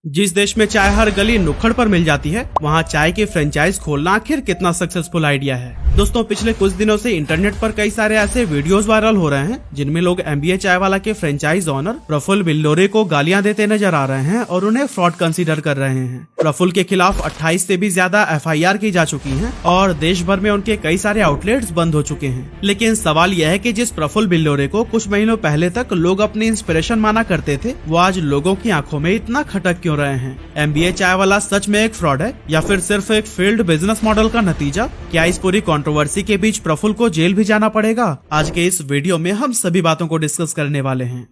जिस देश में चाय हर गली नुक्कड़ पर मिल जाती है, वहाँ चाय की फ्रेंचाइज खोलना आखिर कितना सक्सेसफुल आइडिया है। दोस्तों, पिछले कुछ दिनों से इंटरनेट पर कई सारे ऐसे वीडियोस वायरल हो रहे हैं जिनमें लोग एमबीए चाय वाला के फ्रेंचाइज ओनर प्रफुल्ल बिल्लोरे को गालियां देते नजर आ रहे हैं और उन्हें फ्रॉड कंसीडर कर रहे हैं। प्रफुल्ल के खिलाफ 28 से भी ज्यादा एफआईआर की जा चुकी है और देश भर में उनके कई सारे आउटलेट्स बंद हो चुके हैं। लेकिन सवाल यह है कि जिस प्रफुल्ल बिल्लोरे को कुछ महीनों पहले तक लोग अपनी इंस्पिरेशन माना करते थे, वो आज लोगों की आंखों में इतना खटक क्यों रहे हैं? एमबीए चाय वाला सच में एक फ्रॉड है या फिर सिर्फ एक फेल्ड बिजनेस मॉडल का नतीजा? क्या इस पूरी कंट्रोवर्सी के बीच प्रफुल्ल को जेल भी जाना पड़ेगा? आज के इस वीडियो में हम सभी बातों को डिस्कस करने वाले हैं।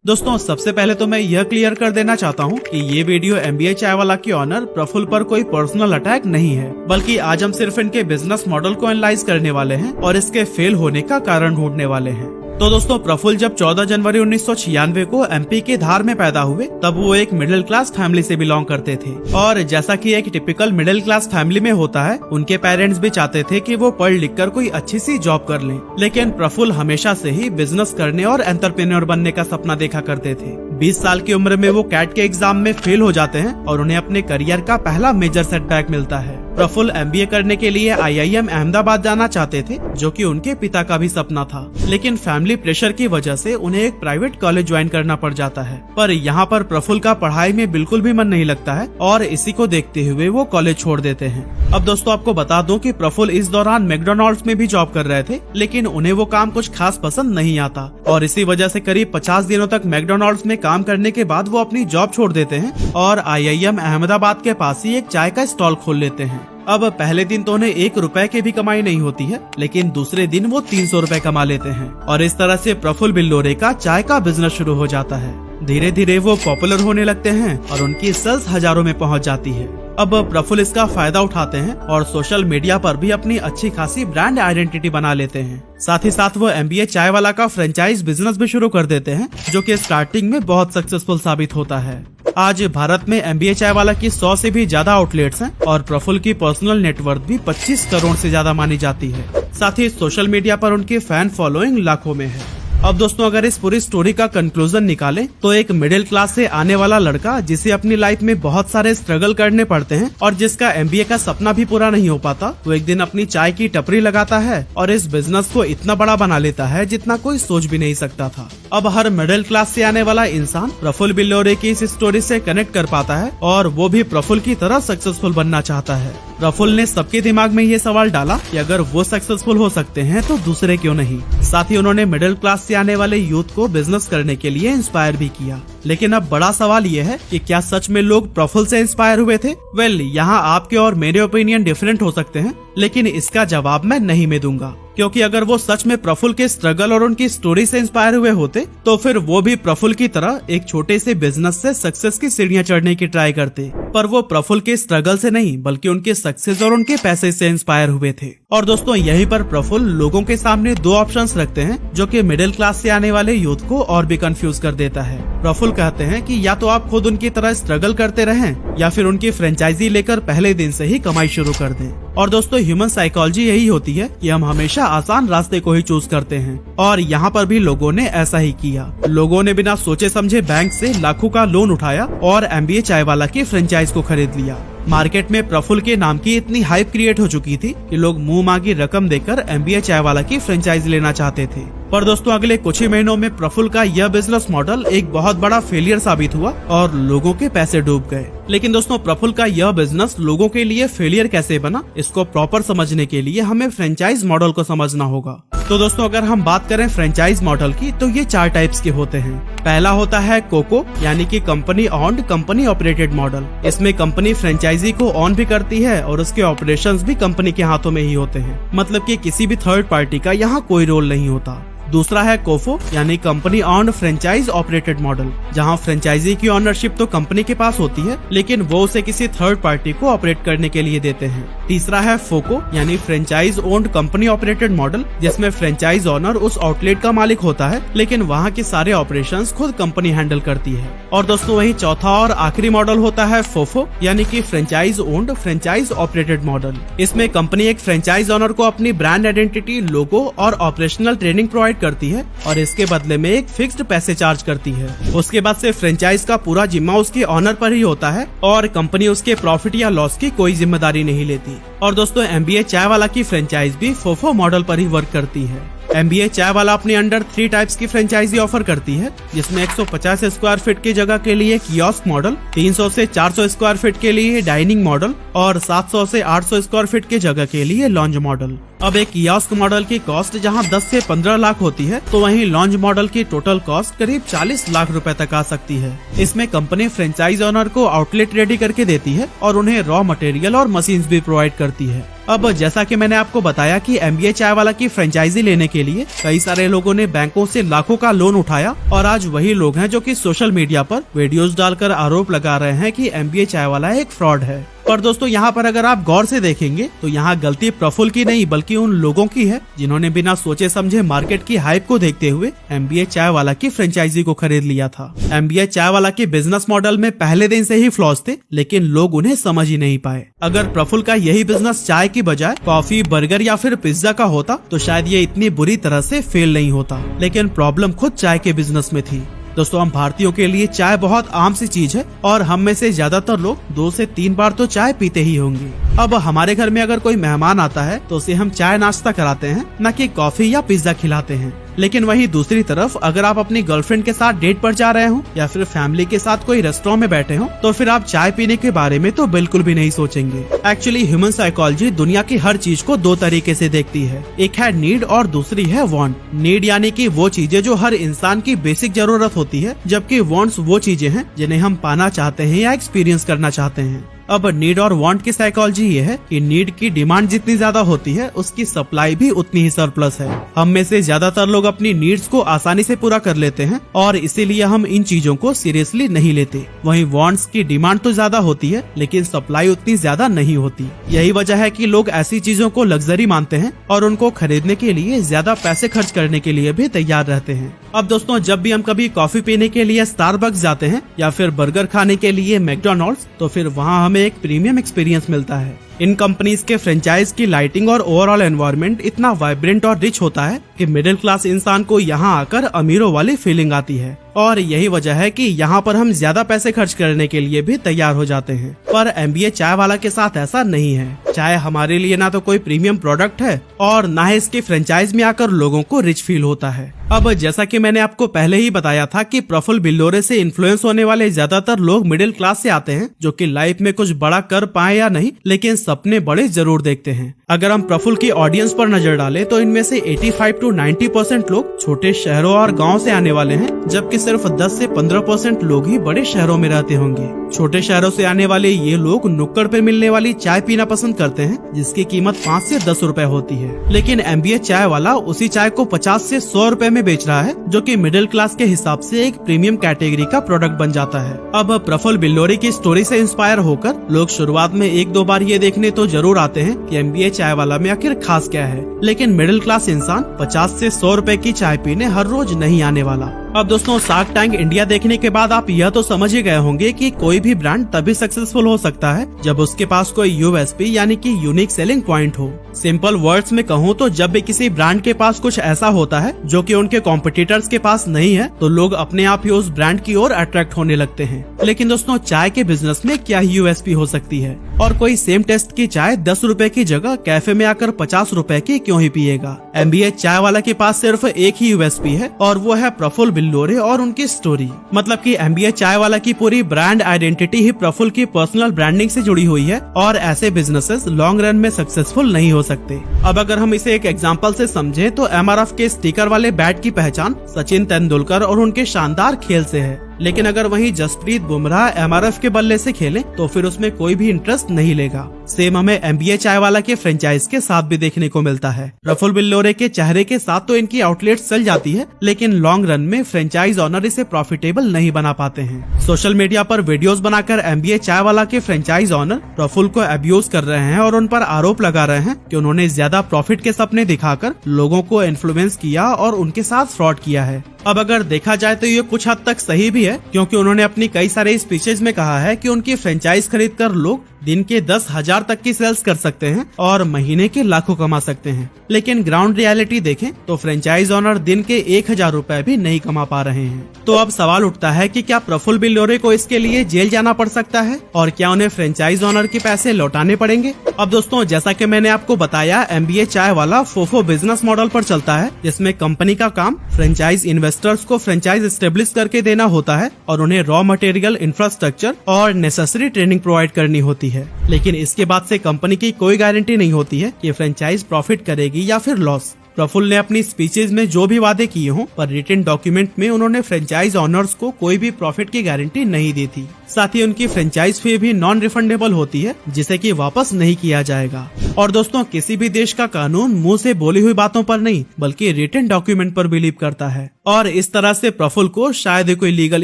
दोस्तों, सबसे पहले तो मैं यह क्लियर कर देना चाहता हूँ कि ये वीडियो एमबीए चाय वाला के ऑनर प्रफुल्ल पर कोई पर्सनल अटैक नहीं है, बल्कि आज हम सिर्फ इनके बिजनेस मॉडल को एनालाइज करने वाले हैं और इसके फेल होने का कारण ढूंढने वाले हैं। तो दोस्तों, प्रफुल्ल जब 14 जनवरी 1996 को एमपी के धार में पैदा हुए, तब वो एक मिडिल क्लास फैमिली से बिलोंग करते थे और जैसा कि एक टिपिकल मिडिल क्लास फैमिली में होता है, उनके पेरेंट्स भी चाहते थे कि वो पढ़ लिख कर कोई अच्छी सी जॉब कर लें। लेकिन प्रफुल्ल हमेशा से ही बिजनेस करने और एंटरप्रेन्योर बनने का सपना देखा करते थे। 20 साल की उम्र में वो कैट के एग्जाम में फेल हो जाते हैं और उन्हें अपने करियर का पहला मेजर सेटबैक मिलता है। प्रफुल्ल एमबीए करने के लिए आईआईएम अहमदाबाद जाना चाहते थे, जो कि उनके पिता का भी सपना था। लेकिन फैमिली प्रेशर की वजह से उन्हें एक प्राइवेट कॉलेज ज्वाइन करना पड़ जाता है। पर यहाँ पर प्रफुल्ल का पढ़ाई में बिल्कुल भी मन नहीं लगता है और इसी को देखते हुए वो कॉलेज छोड़ देते हैं। अब दोस्तों, आपको बता दूं कि प्रफुल्ल इस दौरान मैकडॉनल्ड्स में भी जॉब कर रहे थे, लेकिन उन्हें वो काम कुछ खास पसंद नहीं आता और इसी वजह से करीब 50 दिनों तक मैकडॉनल्ड्स में काम करने के बाद वो अपनी जॉब छोड़ देते हैं और आईआईएम अहमदाबाद के पास ही एक चाय का स्टॉल खोल लेते हैं। अब पहले दिन तो उन्हें 1 रुपए की भी कमाई नहीं होती है, लेकिन दूसरे दिन वो 300 रुपए कमा लेते हैं और इस तरह से प्रफुल्ल बिल्लोरे का चाय का बिजनेस शुरू हो जाता है। धीरे धीरे वो पॉपुलर होने लगते हैं और उनकी सेल्स हजारों में पहुंच जाती है। अब प्रफुल्ल इसका फायदा उठाते हैं और सोशल मीडिया पर भी अपनी अच्छी खासी ब्रांड आइडेंटिटी बना लेते हैं। साथ ही साथ वो एमबीए चाय वाला का फ्रेंचाइज बिजनेस भी शुरू कर देते हैं, जो कि स्टार्टिंग में बहुत सक्सेसफुल साबित होता है। आज भारत में एमबीए चाय वाला की 100 से भी ज्यादा आउटलेट्स हैं और प्रफुल्ल की पर्सनल नेटवर्थ भी 25 करोड़ से ज्यादा मानी जाती है। साथ ही सोशल मीडिया पर उनकी फैन फॉलोइंग लाखों में है। अब दोस्तों, अगर इस पूरी स्टोरी का कंक्लूजन निकालें तो एक मिडिल क्लास से आने वाला लड़का जिसे अपनी लाइफ में बहुत सारे स्ट्रगल करने पड़ते हैं और जिसका एमबीए का सपना भी पूरा नहीं हो पाता, वो एक दिन अपनी चाय की टपरी लगाता है और इस बिजनेस को इतना बड़ा बना लेता है जितना कोई सोच भी नहीं सकता था। अब हर मिडिल क्लास से आने वाला इंसान प्रफुल्ल बिल्लोरे की इस स्टोरी से कनेक्ट कर पाता है और वो भी प्रफुल्ल की तरह सक्सेसफुल बनना चाहता है। प्रफुल्ल ने सबके दिमाग में ये सवाल डाला कि अगर वो सक्सेसफुल हो सकते हैं तो दूसरे क्यों नहीं। साथ ही उन्होंने मिडिल क्लास से आने वाले यूथ को बिजनेस करने के लिए इंस्पायर भी किया। लेकिन अब बड़ा सवाल ये है कि क्या सच में लोग प्रफुल्ल से इंस्पायर हुए थे? वेल, यहाँ आपके और मेरे ओपिनियन डिफरेंट हो सकते हैं, लेकिन इसका जवाब मैं नहीं में दूंगा, क्योंकि अगर वो सच में प्रफुल्ल के स्ट्रगल और उनकी स्टोरी से इंस्पायर हुए होते तो फिर वो भी प्रफुल्ल की तरह एक छोटे से बिजनेस से सक्सेस की सीढ़ियां चढ़ने की ट्राई करते। पर वो प्रफुल्ल के स्ट्रगल से नहीं, बल्कि उनके सक्सेस और उनके पैसे से इंस्पायर हुए थे। और दोस्तों, यहीं पर प्रफुल्ल लोगों के सामने 2 ऑप्शंस रखते हैं, जो कि मिडिल क्लास से आने वाले यूथ को और भी कंफ्यूज कर देता है। प्रफुल्ल कहते हैं कि या तो आप खुद उनकी तरह स्ट्रगल करते रहें या फिर उनकी फ्रेंचाइजी लेकर पहले दिन से ही कमाई शुरू कर दें। और दोस्तों, ह्यूमन साइकोलॉजी यही होती है कि हम हमेशा आसान रास्ते को ही चूज करते हैं और यहाँ पर भी लोगों ने ऐसा ही किया। लोगों ने बिना सोचे समझे बैंक से लाखों का लोन उठाया और एमबीए चाय वाला की फ्रेंचाइज को खरीद लिया। मार्केट में प्रफुल्ल के नाम की इतनी हाइप क्रिएट हो चुकी थी कि लोग मुंह मांगी रकम देकर एमबीए चाय वाला की फ्रेंचाइज लेना चाहते थे। पर दोस्तों, अगले कुछ ही महीनों में प्रफुल्ल का यह बिजनेस मॉडल एक बहुत बड़ा फेलियर साबित हुआ और लोगों के पैसे डूब गए। लेकिन दोस्तों, प्रफुल्ल का यह बिजनेस लोगों के लिए फेलियर कैसे बना, इसको प्रॉपर समझने के लिए हमें फ्रेंचाइज मॉडल को समझना होगा। तो दोस्तों, अगर हम बात करें फ्रेंचाइज मॉडल की, तो ये 4 टाइप्स के होते हैं। पहला होता है कोको, यानी कि company owned company operated model. इसमें कंपनी फ्रेंचाइजी को ऑन भी करती है और उसके ऑपरेशंस भी कंपनी के हाथों में ही होते हैं, मतलब कि किसी भी थर्ड पार्टी का यहाँ कोई रोल नहीं होता। दूसरा है कोफो, यानी company on franchise operated model, जहां फ्रेंचाइजी की ऑनरशिप तो कंपनी के पास होती है, लेकिन वो उसे किसी थर्ड पार्टी को ऑपरेट करने के लिए देते हैं। तीसरा है फोको, यानी franchise owned company operated model, जिसमें फ्रेंचाइज ओनर उस आउटलेट का मालिक होता है, लेकिन वहाँ के सारे ऑपरेशंस खुद कंपनी हैंडल करती है। और दोस्तों, वही चौथा और आखिरी मॉडल होता है फोफो, यानी कि franchise owned franchise operated model. इसमें कंपनी एक फ्रेंचाइज ओनर को अपनी ब्रांड आइडेंटिटी, लोगो और ऑपरेशनल ट्रेनिंग प्रोवाइड प्रोवाइड करती है और इसके बदले में एक फिक्स्ड पैसे चार्ज करती है। उसके बाद से फ्रेंचाइज का पूरा जिम्मा उसके ऑनर पर ही होता है और कंपनी उसके प्रॉफिट या लॉस की कोई जिम्मेदारी नहीं लेती। और दोस्तों MBA चाय वाला की फ्रेंचाइज भी फोफो मॉडल पर ही वर्क करती है। MBA चाय वाला अपने अंडर 3 टाइप्स की फ्रेंचाइजी ऑफर करती है, जिसमें 150 स्क्वायर फीट की जगह के लिए कियोस्क मॉडल, 300 से 400 स्क्वायर फीट के लिए डाइनिंग मॉडल और 700 से 800 स्क्वायर फीट की जगह के लिए लॉन्ज मॉडल। अब एक कियोस्क मॉडल की कॉस्ट जहां 10 से 15 लाख होती है, तो वहीं लॉन्ज मॉडल की टोटल कॉस्ट करीब 40 लाख रुपए तक आ सकती है। इसमें कंपनी फ्रेंचाइज ओनर को आउटलेट रेडी करके देती है और उन्हें रॉ मटेरियल और मशीन्स भी प्रोवाइड करती है। अब जैसा कि मैंने आपको बताया कि MBA चाय वाला की फ्रेंचाइजी लेने के लिए कई सारे लोगों ने बैंकों से लाखों का लोन उठाया और आज वही लोग हैं जो कि सोशल मीडिया पर वीडियोस डालकर आरोप लगा रहे हैं कि MBA चाय वाला एक फ्रॉड है। पर दोस्तों यहाँ पर अगर आप गौर से देखेंगे तो यहाँ गलती प्रफुल्ल की नहीं बल्कि उन लोगों की है जिन्होंने बिना सोचे समझे मार्केट की हाइप को देखते हुए MBA चाय वाला की फ्रेंचाइजी को खरीद लिया था। MBA चाय वाला के बिजनेस मॉडल में पहले दिन से ही फ्लॉज थे, लेकिन लोग उन्हें समझ ही नहीं पाए। अगर प्रफुल्ल का यही बिजनेस चाय की बजाय कॉफी, बर्गर या फिर पिज्जा का होता तो शायद ये इतनी बुरी तरह से फेल नहीं होता, लेकिन प्रॉब्लम खुद चाय के बिजनेस में थी। दोस्तों हम भारतीयों के लिए चाय बहुत आम सी चीज है और हम में से ज्यादातर लोग 2 से 3 बार तो चाय पीते ही होंगे। अब हमारे घर में अगर कोई मेहमान आता है तो उसे हम चाय नाश्ता कराते हैं, न कि कॉफी या पिज्जा खिलाते हैं। लेकिन वहीं दूसरी तरफ अगर आप अपनी गर्लफ्रेंड के साथ डेट पर जा रहे हो या फिर फैमिली के साथ कोई रेस्टोरेंट में बैठे हो तो फिर आप चाय पीने के बारे में तो बिल्कुल भी नहीं सोचेंगे। एक्चुअली ह्यूमन साइकोलॉजी दुनिया की हर चीज को 2 तरीके से देखती है, एक है नीड और दूसरी है वांट। नीड यानी कि वो चीजें जो हर इंसान की बेसिक जरूरत होती है, जबकि वांट्स वो चीजें हैं जिन्हें हम पाना चाहते हैं या एक्सपीरियंस करना चाहते हैं। अब नीड और वांट की साइकोलॉजी ये है कि नीड की डिमांड जितनी ज्यादा होती है उसकी सप्लाई भी उतनी ही सरप्लस है। हम में से ज्यादातर लोग अपनी नीड्स को आसानी से पूरा कर लेते हैं और इसीलिए हम इन चीजों को सीरियसली नहीं लेते। वहीं वांट्स की डिमांड तो ज्यादा होती है लेकिन सप्लाई उतनी ज्यादा नहीं होती। यही वजह है कि लोग ऐसी चीजों को लग्जरी मानते हैं और उनको खरीदने के लिए ज्यादा पैसे खर्च करने के लिए भी तैयार रहते हैं। अब दोस्तों जब भी हम कभी कॉफी पीने के लिए स्टारबक्स जाते हैं या फिर बर्गर खाने के लिए मैकडॉनल्ड्स, तो फिर वहाँ हमें एक प्रीमियम एक्सपीरियंस मिलता है। इन कंपनीज के फ्रेंचाइज की लाइटिंग और ओवरऑल एनवायरनमेंट इतना वाइब्रेंट और रिच होता है कि मिडिल क्लास इंसान को यहाँ आकर अमीरों वाली फीलिंग आती है और यही वजह है कि यहाँ पर हम ज्यादा पैसे खर्च करने के लिए भी तैयार हो जाते हैं। पर MBA चाय वाला के साथ ऐसा नहीं है। चाय हमारे लिए ना तो कोई प्रीमियम प्रोडक्ट है और ना ही इसकी फ्रेंचाइज में आकर लोगों को रिच फील होता है। अब जैसा कि मैंने आपको पहले ही बताया था कि प्रफुल्ल बिल्लोरे से इन्फ्लुएंस होने वाले ज्यादातर लोग मिडिल क्लास से आते हैं, जो कि लाइफ में कुछ बड़ा कर पाए या नहीं लेकिन सपने बड़े जरूर देखते हैं। अगर हम प्रफुल्ल की ऑडियंस पर नजर डालें तो इनमें से 85 to 90% लोग छोटे शहरों और गाँव से आने वाले हैं, जबकि सिर्फ 10 से 15% लोग ही बड़े शहरों में रहते होंगे। छोटे शहरों से आने वाले ये लोग नुक्कड़ पे मिलने वाली चाय पीना पसंद करते हैं, जिसकी कीमत 5 से 10 रुपए होती है। लेकिन MBA चाय वाला उसी चाय को 50 से 100 रुपए में बेच रहा है, जो कि मिडिल क्लास के हिसाब से एक प्रीमियम कैटेगरी का प्रोडक्ट बन जाता है। अब प्रफुल्ल बिल्लोरे की स्टोरी से इंस्पायर होकर लोग शुरुआत में 1-2 बार ये देखने तो जरूर आते हैं कि MBA चाय वाला में आखिर खास क्या है, लेकिन मिडिल क्लास इंसान 50 से 100 रुपए की चाय पीने हर रोज नहीं आने वाला। अब दोस्तों शार्क टैंक इंडिया देखने के बाद आप यह तो समझ ही गए होंगे कि कोई भी ब्रांड तभी सक्सेसफुल हो सकता है जब उसके पास कोई USP यानी कि यूनिक सेलिंग पॉइंट हो। सिंपल वर्ड्स में कहूँ तो जब भी किसी ब्रांड के पास कुछ ऐसा होता है जो कि उनके कॉम्पिटिटर्स के पास नहीं है, तो लोग अपने आप ही उस ब्रांड की ओर अट्रैक्ट होने लगते हैं। लेकिन दोस्तों चाय के बिजनेस में क्या USP हो सकती है, और कोई सेम टेस्ट की चाय 10 रुपए की जगह कैफे में आकर 50 रुपए की क्यों ही पिएगा। MBA चाय वाला के पास सिर्फ एक ही USP है और वो है प्रफुल्ल बिल्लोरे और उनकी स्टोरी। मतलब कि MBA चाय वाला की पूरी ब्रांड आइडेंटिटी ही प्रफुल्ल की पर्सनल ब्रांडिंग से जुड़ी हुई है और ऐसे बिजनेसेस लॉन्ग रन में सक्सेसफुल नहीं हो सकते। अब अगर हम इसे एक एग्जांपल से समझें तो MRF के स्टिकर वाले बैट की पहचान सचिन तेंदुलकर और उनके शानदार खेल से है, लेकिन अगर वहीं जसप्रीत बुमराह MRF के बल्ले से खेले तो फिर उसमें कोई भी इंटरेस्ट नहीं लेगा। सेम हमें MBA चाय वाला के फ्रेंचाइज के साथ भी देखने को मिलता है। प्रफुल्ल बिल्लोरे के चेहरे के साथ तो इनकी आउटलेट चल जाती है, लेकिन लॉन्ग रन में फ्रेंचाइज ऑनर इसे प्रॉफिटेबल नहीं बना पाते हैं। सोशल मीडिया पर वीडियोस बनाकर MBA चाय वाला के फ्रेंचाइज ऑनर प्रफुल्ल को अब्यूज कर रहे हैं और उन पर आरोप लगा रहे हैं कि उन्होंने ज्यादा प्रॉफिट के सपने दिखाकर लोगों को इन्फ्लुएंस किया और उनके साथ फ्रॉड किया है। अब अगर देखा जाए तो ये कुछ हद तक सही भी है, क्योंकि उन्होंने अपनी कई सारे स्पीचेज में कहा है कि उनकी फ्रेंचाइज खरीदकर लोग दिन के 10,000 तक की सेल्स कर सकते हैं और महीने के लाखों कमा सकते हैं। लेकिन ग्राउंड रियलिटी देखें तो फ्रेंचाइज ओनर दिन के 1,000 रुपए भी नहीं कमा पा रहे हैं। तो अब सवाल उठता है कि क्या प्रफुल्ल बिल्लोरे को इसके लिए जेल जाना पड़ सकता है और क्या उन्हें फ्रेंचाइज ओनर के पैसे लौटाने पड़ेंगे? अब दोस्तों, जैसा कि मैंने आपको बताया, MBA चाय वाला फोफो बिजनेस मॉडल पर चलता है, जिसमें कंपनी का काम फ्रेंचाइज इन्वेस्टर्स को फ्रेंचाइज एस्टेब्लिश करके देना होता है और उन्हें रॉ मटेरियल, इंफ्रास्ट्रक्चर और नेसेसरी ट्रेनिंग प्रोवाइड करनी होती है। लेकिन इसके बाद से कंपनी की कोई गारंटी नहीं होती है कि फ्रेंचाइज प्रॉफिट करेगी या फिर लॉस। प्रफुल्ल ने अपनी स्पीचेज में जो भी वादे किए हों, पर रिटन डॉक्यूमेंट में उन्होंने फ्रेंचाइज ऑनर्स को कोई भी प्रॉफिट की गारंटी नहीं दी थी। साथ ही उनकी फ्रेंचाइज फी भी नॉन रिफंडेबल होती है, जिसे कि वापस नहीं किया जाएगा। और दोस्तों, किसी भी देश का कानून मुंह से बोली हुई बातों पर नहीं बल्कि रिटन डॉक्यूमेंट पर बिलीव करता है, और इस तरह से प्रफुल्ल को शायद ही कोई लीगल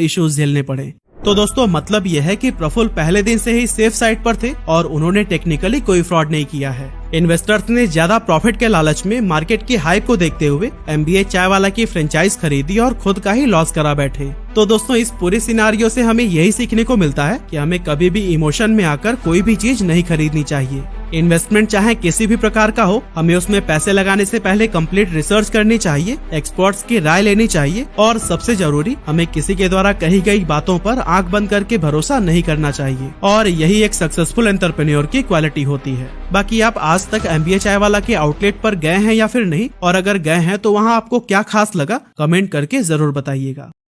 इश्यूज झेलने पड़े। तो दोस्तों, मतलब यह है कि प्रफुल्ल पहले दिन से ही सेफ साइड पर थे और उन्होंने टेक्निकली कोई फ्रॉड नहीं किया है। इन्वेस्टर्स ने ज्यादा प्रॉफिट के लालच में मार्केट की हाइप को देखते हुए MBA चाय वाला की फ्रेंचाइज खरीदी और खुद का ही लॉस करा बैठे। तो दोस्तों, इस पूरे सिनारियो से हमें यही सीखने को मिलता है कि हमें कभी भी इमोशन में आकर कोई भी चीज नहीं खरीदनी चाहिए। इन्वेस्टमेंट चाहे किसी भी प्रकार का हो, हमें उसमें पैसे लगाने से पहले कंप्लीट रिसर्च करनी चाहिए, एक्सपर्ट्स की राय लेनी चाहिए और सबसे जरूरी, हमें किसी के द्वारा कही गई बातों पर आंख बंद करके भरोसा नहीं करना चाहिए। और यही एक सक्सेसफुल एंटरप्रेन्योर की क्वालिटी होती है। बाकी आप आज तक MBA चाय वाला के आउटलेट पर गए हैं या फिर नहीं, और अगर गए हैं तो वहाँ आपको क्या खास लगा, कमेंट करके जरूर बताइएगा।